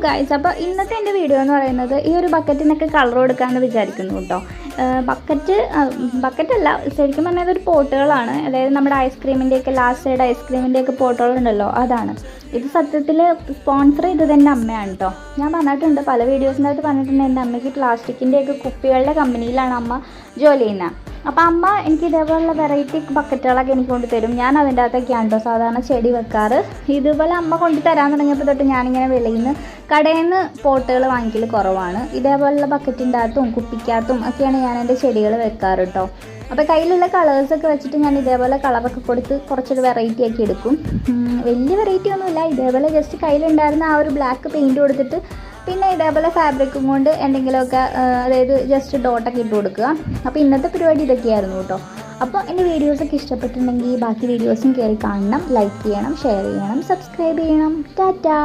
Guys, അപ്പോൾ ഇന്നത്തെ എൻ്റെ വീഡിയോ എന്ന് പറയുന്നത് ഈ ഒരു ബക്കറ്റിനൊക്കെ കളർ കൊടുക്കാമെന്ന് വിചാരിക്കുന്നു കേട്ടോ. ബക്കറ്റല്ല, ശരിക്കും പറഞ്ഞാൽ ഒരു പോട്ടുകളാണ്. അതായത് നമ്മുടെ ഐസ്ക്രീമിൻ്റെയൊക്കെ ലാസ്റ്റ് സൈഡ് ഐസ്ക്രീമിൻ്റെയൊക്കെ പോട്ടുകളുണ്ടല്ലോ, അതാണ്. ഇത് സത്യത്തിൽ സ്പോൺസർ ചെയ്തത് എൻ്റെ അമ്മയാണ് കേട്ടോ. ഞാൻ പറഞ്ഞിട്ടുണ്ട്, പല വീഡിയോസിൻ്റെ അകത്ത് പറഞ്ഞിട്ടുണ്ട്, എൻ്റെ അമ്മയ്ക്ക് പ്ലാസ്റ്റിക്കിൻ്റെയൊക്കെ കുപ്പികളുടെ കമ്പനിയിലാണ് അമ്മ ജോലി ചെയ്യുന്നത്. അപ്പോൾ അമ്മ എനിക്ക് ഇതേപോലുള്ള വെറൈറ്റി ബക്കറ്റുകളൊക്കെ എനിക്ക് കൊണ്ട് തരും. ഞാൻ അതിൻ്റെ അകത്തൊക്കെയാണ് കേട്ടോ സാധാരണ ചെടി വെക്കാറ്. ഇതുപോലെ അമ്മ കൊണ്ട് തരാൻ തുടങ്ങിയപ്പോൾ തൊട്ട് ഞാനിങ്ങനെ വെളിയിൽ നിന്ന് കടയിൽ നിന്ന് പോട്ടുകൾ വാങ്ങിക്കൽ കുറവാണ്. ഇതേപോലുള്ള ബക്കറ്റിൻ്റെ അകത്തും കുപ്പിക്കകത്തും ഒക്കെയാണ് ഞാൻ എൻ്റെ ചെടികൾ വെക്കാറ് കേട്ടോ. അപ്പോൾ കയ്യിലുള്ള കളേഴ്സൊക്കെ വെച്ചിട്ട് ഞാൻ ഇതേപോലെ കളറൊക്കെ കൊടുത്ത് കുറച്ചൊരു വെറൈറ്റി ആക്കി എടുക്കും. വലിയ വെറൈറ്റി ഒന്നുമില്ല, ഇതേപോലെ ജസ്റ്റ് കയ്യിലുണ്ടായിരുന്ന ആ ഒരു ബ്ലാക്ക് പെയിൻറ്റ് കൊടുത്തിട്ട് പിന്നെ ഇതേപോലെ ഫാബ്രിക്കും കൊണ്ട് എന്തെങ്കിലുമൊക്കെ, അതായത് ജസ്റ്റ് ഡോട്ടൊക്കെ ഇട്ട് കൊടുക്കുക. അപ്പോൾ ഇന്നത്തെ പരിപാടി ഇതൊക്കെയായിരുന്നു കേട്ടോ. അപ്പോൾ എൻ്റെ വീഡിയോസൊക്കെ ഇഷ്ടപ്പെട്ടിട്ടുണ്ടെങ്കിൽ ബാക്കി വീഡിയോസും കയറി കാണണം, ലൈക്ക് ചെയ്യണം, ഷെയർ ചെയ്യണം, സബ്സ്ക്രൈബ് ചെയ്യണം. ടാറ്റാ.